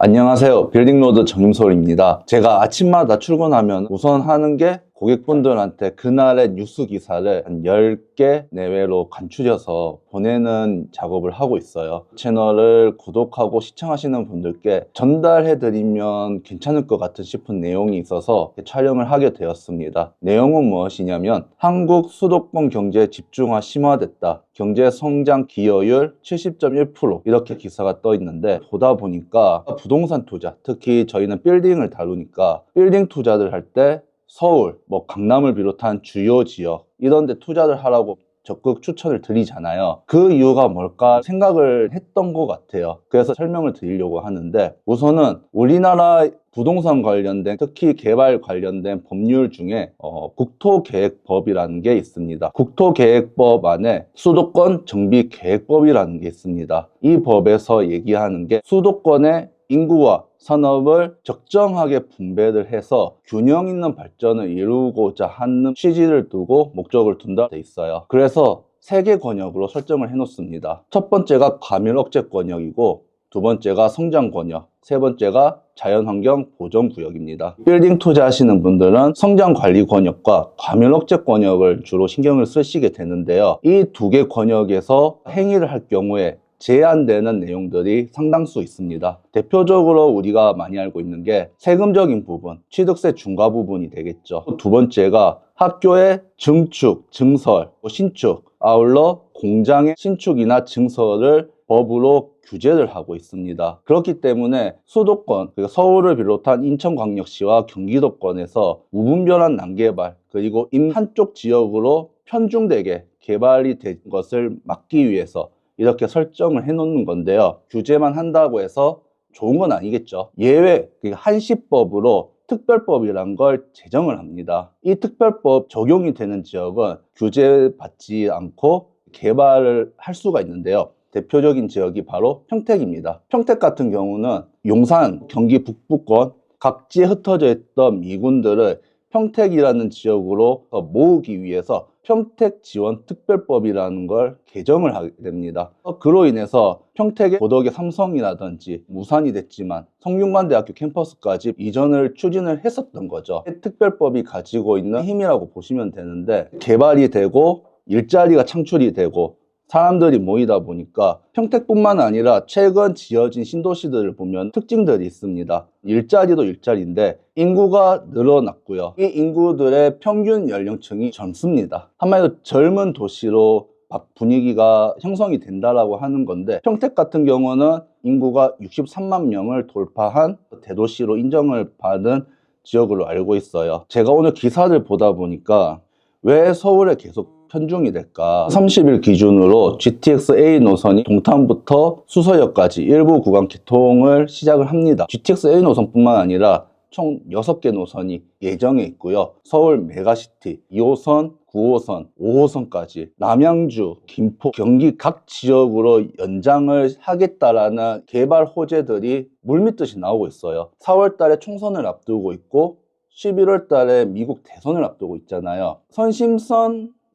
안녕하세요. 빌딩로드 정임솔입니다. 제가 아침마다 출근하면 우선 하는 게 고객분들한테 그날의 뉴스 기사를 한 10개 내외로 간추려서 보내는 작업을 하고 있어요. 채널을 구독하고 시청하시는 분들께 전달해드리면 괜찮을 것 같은 싶은 내용이 있어서 촬영을 하게 되었습니다. 내용은 무엇이냐면 한국 수도권 경제 집중화 심화됐다. 경제 성장 기여율 70.1% 이렇게 기사가 떠 있는데, 보다 보니까 부동산 투자, 특히 저희는 빌딩을 다루니까 빌딩 투자를 할 때 서울, 강남을 비롯한 주요 지역 이런 데 투자를 하라고 적극 추천을 드리잖아요. 그 이유가 뭘까 생각을 했던 것 같아요. 그래서 설명을 드리려고 하는데, 우선은 우리나라 부동산 관련된, 특히 개발 관련된 법률 중에 국토계획법이라는 게 있습니다. 국토계획법 안에 수도권 정비계획법이라는 게 있습니다. 이 법에서 얘기하는 게 수도권의 인구와 산업을 적정하게 분배를 해서 균형 있는 발전을 이루고자 하는 취지를 두고 목적을 둔다 돼 있어요. 그래서 3개 권역으로 설정을 해 놓습니다. 첫 번째가 과밀 억제 권역이고, 두 번째가 성장 권역, 세 번째가 자연환경 보전 구역입니다. 빌딩 투자하시는 분들은 성장 관리 권역과 과밀 억제 권역을 주로 신경을 쓰시게 되는데요. 이 2개 권역에서 행위를 할 경우에 제한되는 내용들이 상당수 있습니다. 대표적으로 우리가 많이 알고 있는 게 세금적인 부분, 취득세 중과 부분이 되겠죠. 두 번째가 학교의 증축, 증설, 신축, 아울러 공장의 신축이나 증설을 법으로 규제를 하고 있습니다. 그렇기 때문에 수도권, 그리고 서울을 비롯한 인천광역시와 경기도권에서 무분별한 난개발, 그리고 한쪽 지역으로 편중되게 개발이 된 것을 막기 위해서 이렇게 설정을 해 놓는 건데요. 규제만 한다고 해서 좋은 건 아니겠죠. 예외, 한시법으로 특별법이란 걸 제정을 합니다. 이 특별법 적용이 되는 지역은 규제받지 않고 개발을 할 수가 있는데요. 대표적인 지역이 바로 평택입니다. 평택 같은 경우는 용산, 경기 북부권 각지에 흩어져 있던 미군들을 평택이라는 지역으로 모으기 위해서 평택지원특별법이라는 걸 개정을 하게 됩니다. 그로 인해서 평택의 고덕의 삼성이라든지 무산이 됐지만 성균관대학교 캠퍼스까지 이전을 추진을 했었던 거죠. 특별법이 가지고 있는 힘이라고 보시면 되는데, 개발이 되고 일자리가 창출이 되고 사람들이 모이다 보니까 평택뿐만 아니라 최근 지어진 신도시들을 보면 특징들이 있습니다. 일자리도 일자리인데 인구가 늘어났고요. 이 인구들의 평균 연령층이 젊습니다. 한마디로 젊은 도시로 분위기가 형성이 된다라고 하는 건데, 평택 같은 경우는 인구가 63만 명을 돌파한 대도시로 인정을 받은 지역으로 알고 있어요. 제가 오늘 기사를 보다 보니까 왜 서울에 계속 편중이 될까? 30일 기준으로 GTX-A 노선이 동탄부터 수서역까지 일부 구간 개통을 시작을 합니다. GTX-A 노선뿐만 아니라 총 6개 노선이 예정에 있고요. 서울 메가시티 2호선, 9호선, 5호선까지 남양주, 김포, 경기 각 지역으로 연장을 하겠다라는 개발 호재들이 물밀듯이 나오고 있어요. 4월 달에 총선을 앞두고 있고 11월 달에 미국 대선을 앞두고 있잖아요.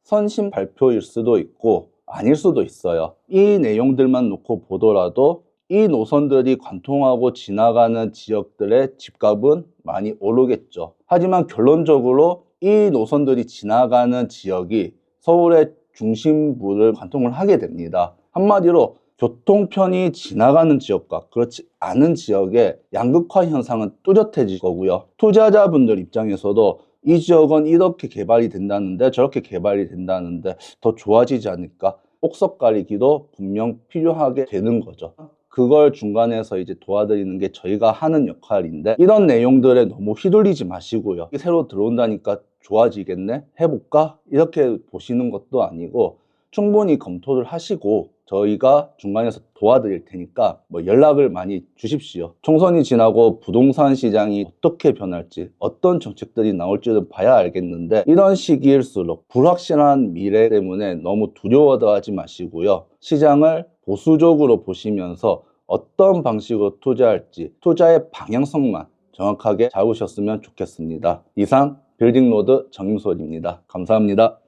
선심 발표일 수도 있고 아닐 수도 있어요. 이 내용들만 놓고 보더라도 이 노선들이 관통하고 지나가는 지역들의 집값은 많이 오르겠죠. 하지만 결론적으로 이 노선들이 지나가는 지역이 서울의 중심부를 관통을 하게 됩니다. 한마디로 교통편이 지나가는 지역과 그렇지 않은 지역의 양극화 현상은 뚜렷해질 거고요. 투자자분들 입장에서도 이 지역은 이렇게 개발이 된다는데 저렇게 개발이 된다는데 더 좋아지지 않을까? 옥석 가리기도 분명 필요하게 되는 거죠. 그걸 중간에서 이제 도와드리는 게 저희가 하는 역할인데, 이런 내용들에 너무 휘둘리지 마시고요. 새로 들어온다니까 좋아지겠네? 해볼까? 이렇게 보시는 것도 아니고 충분히 검토를 하시고 저희가 중간에서 도와드릴 테니까 연락을 많이 주십시오. 총선이 지나고 부동산 시장이 어떻게 변할지, 어떤 정책들이 나올지는 봐야 알겠는데, 이런 시기일수록 불확실한 미래 때문에 너무 두려워하지 마시고요. 시장을 보수적으로 보시면서 어떤 방식으로 투자할지 투자의 방향성만 정확하게 잡으셨으면 좋겠습니다. 이상 빌딩로드 정임솔입니다. 감사합니다.